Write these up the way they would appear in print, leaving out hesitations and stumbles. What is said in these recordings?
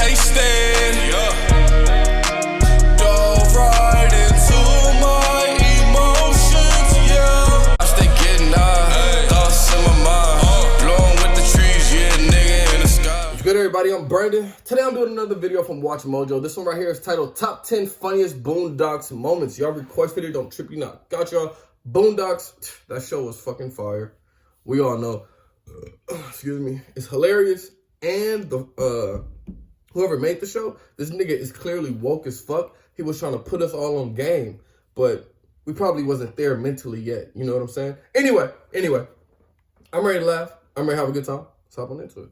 wasted. Dove right into my emotions, yeah. I stay getting high, thoughts in my mind, blowing with the trees, yeah, nigga in the sky. What's good, everybody? I'm Brandon. Today I'm doing another video from Watch Mojo. This one right here is titled Top 10 Funniest Boondocks Moments. Y'all requested it, don't trip you not. Got y'all. Boondocks, that show was fucking fire. We all know. Excuse me. It's hilarious. And the whoever made the show, this nigga is clearly woke as fuck. He was trying to put us all on game, but we probably wasn't there mentally yet. You know what I'm saying? Anyway, I'm ready to laugh. I'm ready to have a good time. Let's hop on into it.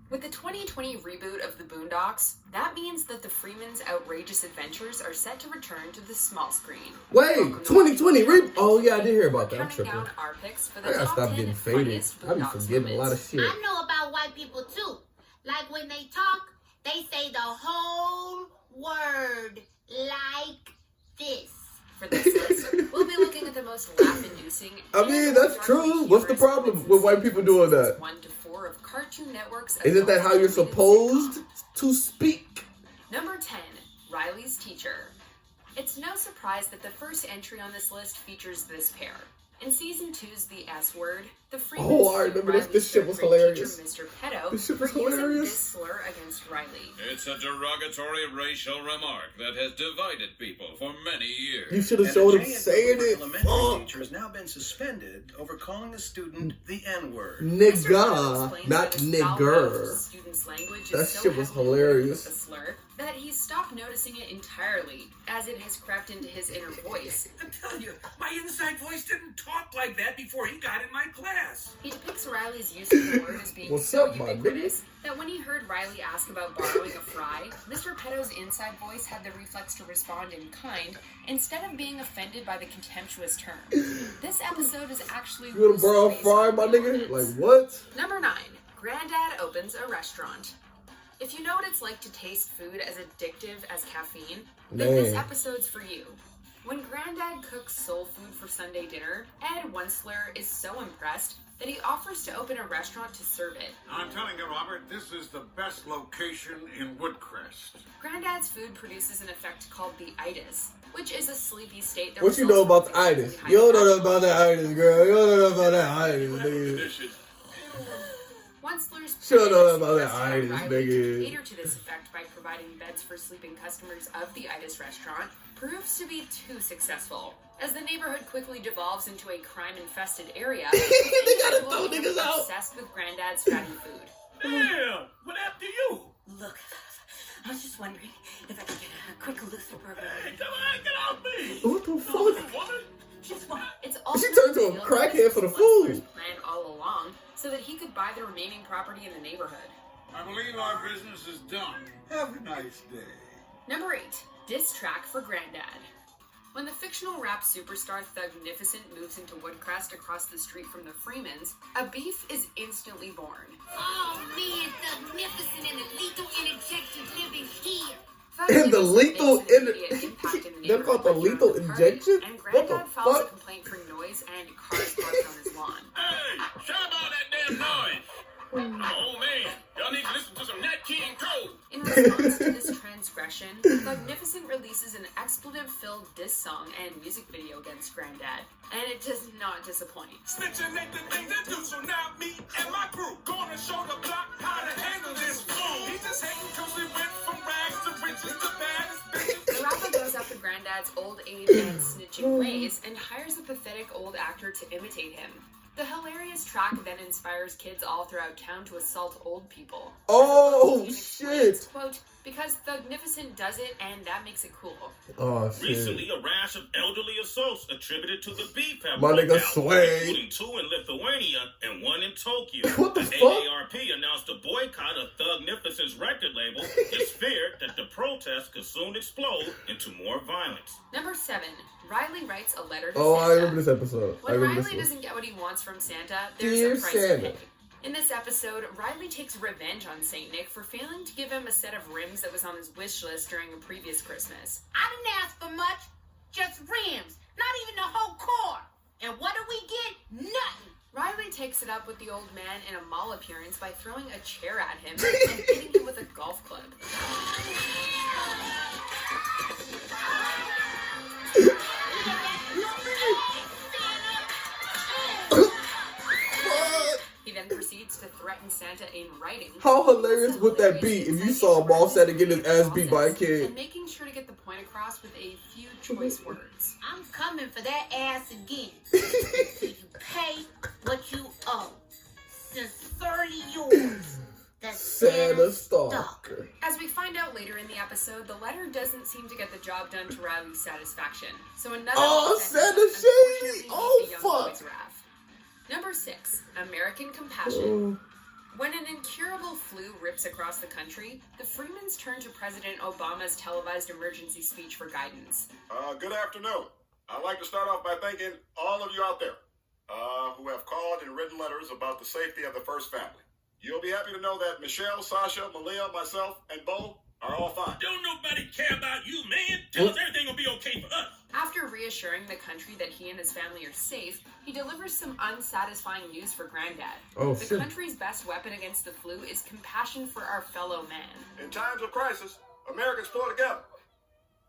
With the 2020 reboot of the Boondocks, that means that the Freeman's outrageous adventures are set to return to the small screen. Wait, 2020 reboot? Oh yeah, I did hear about that. I'm tripping. Down our picks for the I gotta top stop 10 getting faded. funniest I be Boondocks forgetting a lot of moments. shit. I know about white people too. Like when they talk, they say the whole word like this. For this list, we'll be looking at the most laugh-inducing. I mean, that's true. What's the problem with white people doing that? 1 to 4 of Cartoon Network's. Isn't that how you're supposed to speak? Number 10, Riley's teacher. It's no surprise that the first entry on this list features this pair. In season 2's The S Word, the Freemans I remember this. This shit was hilarious. Mr. Pedo This shit was for using hilarious. this slur against Riley. It's a derogatory racial remark that has divided people for many years. You should have showed him saying it. Elementary teacher has now been suspended over calling a student the N-word. Nigga, not nigger. Student's language That is so shit was heavily hilarious. with the slur that he's stopped noticing it entirely, as it has crept into his inner voice. I'm telling you, my inside voice didn't talk like that before he got in my class. He depicts Riley's use of the word as being What's so up, my ubiquitous that when he heard Riley ask about borrowing a fry, Mr. Pedo's inside voice had the reflex to respond in kind instead of being offended by the contemptuous term. This episode is actually You wanna borrow a based fry, on my real nigga? events. Like, what? Number 9. Granddad opens a restaurant. If you know what it's like to taste food as addictive as caffeine, then this Man. episode's for you. When Granddad cooks soul food for Sunday dinner, Ed Wensler is so impressed that he offers to open a restaurant to serve it. I'm telling you, Robert, this is the best location in Woodcrest. Granddad's food produces an effect called the itis, which is a sleepy state that What you know results about the from itis? significantly You don't high know about that itis, girl. You don't know about that itis, nigga. Wensler's Sure know plans about that request by itis, Riley nigga. to cater to this effect by providing beds for sleeping customers of the itis restaurant proves to be too successful. As the neighborhood quickly devolves into a crime-infested area, They gotta throw niggas out. obsessed with Granddad's fatty food. Damn, what happened to you? Look, I was just wondering if I could get a quick Luther burger. Hey, come on, get off me! What the fuck? Woman? Just one. It's also She turned to a revealed that crackhead this for the was Wensler's food. plan all along, so that he could buy the remaining property in the neighborhood. I believe our business is done. Have a nice day. Number 8. Diss track for Granddad. When the fictional rap superstar Thugnificent moves into Woodcrest across the street from the Freemans, a beef is instantly born. Oh man, Thugnificent and the lethal interjections living here. And the lethal They're called the lethal injection? And What the Granddad files a fuck? complaint for noise and cars parked on his lawn. Hey, shut up all that damn noise! Oh man, y'all need to listen to some Nat King Cole. In response to this transgression, Thugnificent releases an expletive-filled diss song and music video against Granddad, and it does not disappoint. Snitching ain't the thing to do, so now me and my crew gonna show the block how to handle this fool. He just hating cause we went from rags to riches to baddest bitches. The rapper goes after Granddad's old age and snitching ways and hires a pathetic old actor to imitate him. The hilarious track then inspires kids all throughout town to assault old people. Oh, He explains, shit. quote, because Thugnificent does it and that makes it cool. Oh, shit. Recently, a rash of elderly assaults attributed to the beef have My broke nigga out, Sway. including 2 in Lithuania and 1 in Tokyo. What the the fuck? AARP announced a boycott of Thugnificent's record label is feared that the protests could soon explode into more violence. Number 7. Riley writes a letter to Oh, Santa. I remember this episode. I When remember Riley this doesn't get what he wants from Santa, Dear there's a price Santa. to pay. In this episode, Riley takes revenge on Saint Nick for failing to give him a set of rims that was on his wish list during a previous Christmas. I didn't ask for much, just rims, not even the whole car. And what do we get? Nothing. Riley takes it up with the old man in a mall appearance by throwing a chair at him and hitting him with a golf club. He then proceeds to threaten Santa in writing. How hilarious would that be if you saw a mall Santa getting his ass beat by a kid? And making sure to get the point across with a few choice words. I'm coming for that ass again. You pay what you owe. Sincerely yours, the Santa Stalker. As we find out later in the episode, the letter doesn't seem to get the job done to Riley's satisfaction. So another Santa shady! Oh, fuck! Number 6, American Compassion. When an incurable flu rips across the country, the Freemans turn to President Obama's televised emergency speech for guidance. Good afternoon. I'd like to start off by thanking all of you out there who have called and written letters about the safety of the first family. You'll be happy to know that Michelle, Sasha, Malia, myself, and Bo are all fine. Don't nobody care about you, man. Tell us everything will be okay for us. After reassuring the country that he and his family are safe, he delivers some unsatisfying news for Granddad. The country's best weapon against the flu is compassion for our fellow man. In times of crisis, Americans pull together.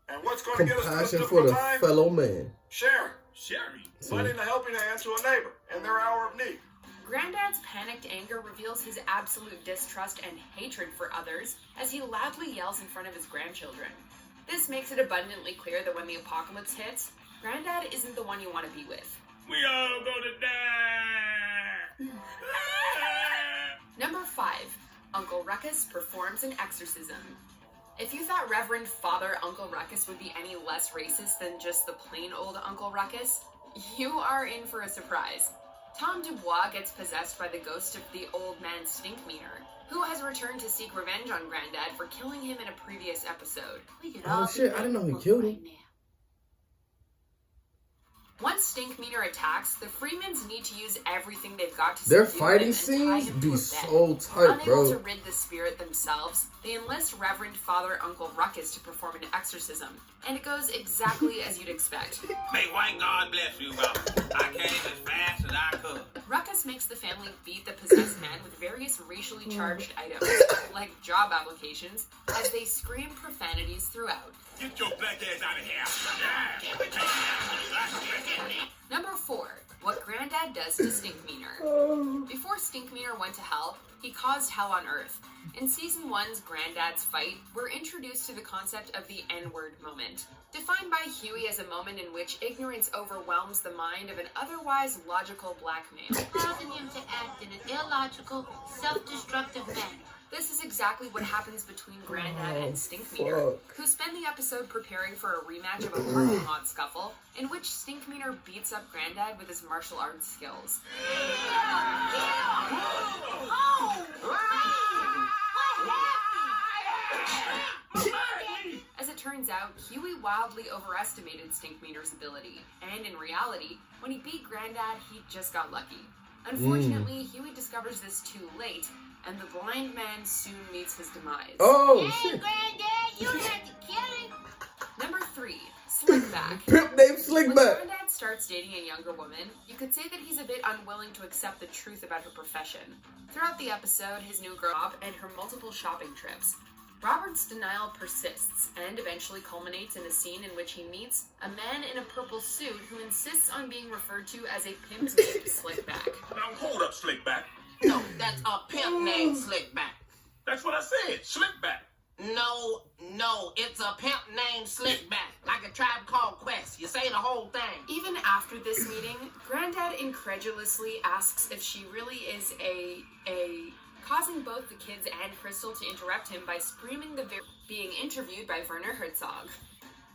And what's going to get us through this Compassion for difficult the time? fellow man. Sharing. Sherry. Lending a helping hand to a neighbor in their hour of need. Granddad's panicked anger reveals his absolute distrust and hatred for others as he loudly yells in front of his grandchildren. This makes it abundantly clear that when the apocalypse hits, Granddad isn't the one you want to be with. We all gonna die. Number 5, Uncle Ruckus performs an exorcism. If you thought Reverend Father Uncle Ruckus would be any less racist than just the plain old Uncle Ruckus, you are in for a surprise. Tom Dubois gets possessed by the ghost of the old man Stinkmeaner, who has returned to seek revenge on Granddad for killing him in a previous episode. Oh shit, I didn't know he killed him. Once Stinkmeaner attacks, the Freemans need to use everything they've got to Their subdue fighting him and tie scenes him to be a bed. so tight, Unable bro. to rid the spirit themselves, they enlist Reverend Father Uncle Ruckus to perform an exorcism, and it goes exactly as you'd expect. May white God bless you, brother. I came as fast as I could. Ruckus makes the family beat the possessed man with various racially charged items, like job applications, as they scream profanities throughout. Get your black ass out of here. Number 4, what Granddad does to Stinkmeaner. Before Stinkmeaner went to hell, he caused hell on Earth. In Season 1's Granddad's Fight, we're introduced to the concept of the N-word moment, defined by Huey as a moment in which ignorance overwhelms the mind of an otherwise logical black male. Causing him to act in an illogical, self-destructive manner. This is exactly what happens between Granddad and Stinkmeaner, who spend the episode preparing for a rematch of a parking lot scuffle, in which Stinkmeaner beats up Granddad with his martial arts skills. As it turns out, Huey wildly overestimated Stinkmeaner's ability, and in reality, when he beat Granddad, he just got lucky. Unfortunately, Huey discovers this too late, and the blind man soon meets his demise. Oh, Hey, shit. Granddad, you had to kill him. Number 3, Slickback. Pimp named When Slickback. Granddad starts dating a younger woman, you could say that he's a bit unwilling to accept the truth about her profession. Throughout the episode, his new girl and her multiple shopping trips, Robert's denial persists and eventually culminates in a scene in which he meets a man in a purple suit who insists on being referred to as a pimp named Slickback. Now hold up, Slickback. No, that's a pimp named Slickback. That's what I said, Slickback. No, it's a pimp named Slickback. Like a Tribe Called Quest. You say the whole thing. Even after this meeting, Granddad incredulously asks if she really is a causing both the kids and Crystal to interrupt him by screaming being interviewed by Werner Herzog.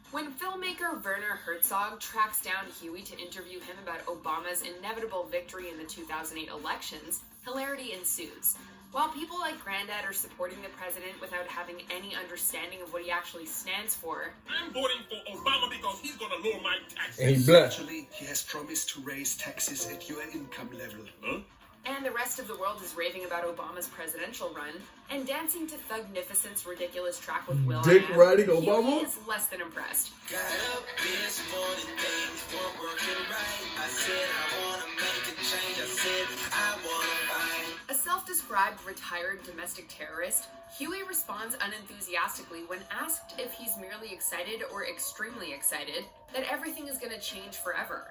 When filmmaker Werner Herzog tracks down Huey to interview him about Obama's inevitable victory in the 2008 elections, hilarity ensues. While people like Granddad are supporting the president without having any understanding of what he actually stands for, I'm voting for Obama because he's gonna lower my taxes. And he black. Actually, he has promised to raise taxes at your income level. Huh? And the rest of the world is raving about Obama's presidential run and dancing to Thugnificent's ridiculous track with Will Dick I Am. riding Obama? He is less than impressed. Got up this morning, things weren't working right. I said I wanna make a change. I said I wanna find. A self-described retired domestic terrorist, Huey responds unenthusiastically when asked if he's merely excited or extremely excited that everything is going to change forever.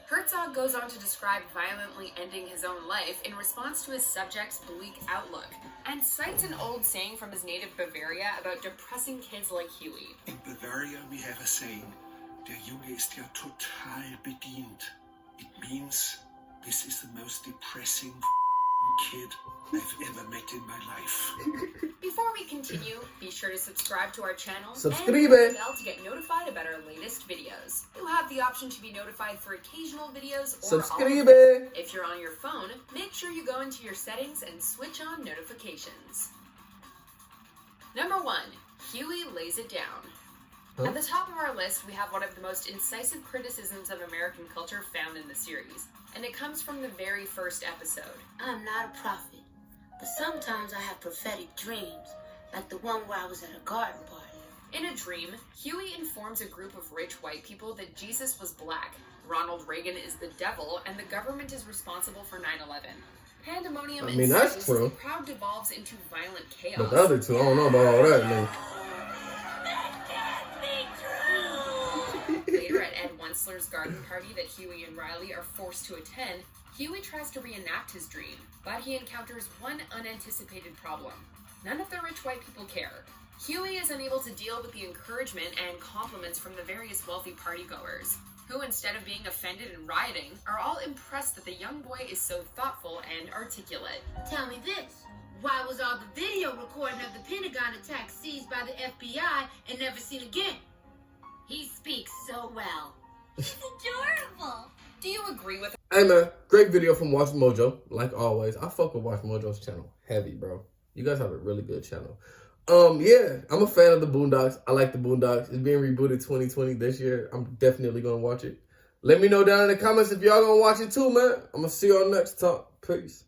Herzog goes on to describe violently ending his own life in response to his subject's bleak outlook, and cites an old saying from his native Bavaria about depressing kids like Huey. In Bavaria we have a saying, der Junge ist ja total bedient. It means this is the most depressing kid I've ever met in my life. Before we continue, be sure to subscribe to our channel Subscribe. and hit the bell to get notified about our latest videos. You have the option to be notified for occasional videos or all. Subscribe. If you're on your phone, make sure you go into your settings and switch on notifications. Number 1, Huey lays it down. At the top of our list, we have one of the most incisive criticisms of American culture found in the series, and it comes from the very first episode. I'm not a prophet, but sometimes I have prophetic dreams, like the one where I was at a garden party. In a dream, Huey informs a group of rich white people that Jesus was black, Ronald Reagan is the devil, and the government is responsible for 9/11. Pandemonium I mean, that's ensues true. as the crowd devolves into violent chaos. But the other two, I don't know about all that, man. Later at Ed Wensler's garden party that Huey and Riley are forced to attend, Huey tries to reenact his dream, but he encounters one unanticipated problem. None of the rich white people care. Huey is unable to deal with the encouragement and compliments from the various wealthy partygoers, who, instead of being offended and rioting, are all impressed that the young boy is so thoughtful and articulate. Tell me this. Why was all the video recording of the Pentagon attack seized by the FBI and never seen again? He speaks so well. He's adorable. Do you agree with Hey man, great video from Watch Mojo. Like always, I fuck with Watch Mojo's channel heavy, bro. You guys have a really good channel. Yeah, I'm a fan of the Boondocks. I like the Boondocks. It's being rebooted 2020 this year. I'm definitely gonna watch it. Let me know down in the comments if y'all gonna watch it too, man. I'm gonna see y'all next time. Peace.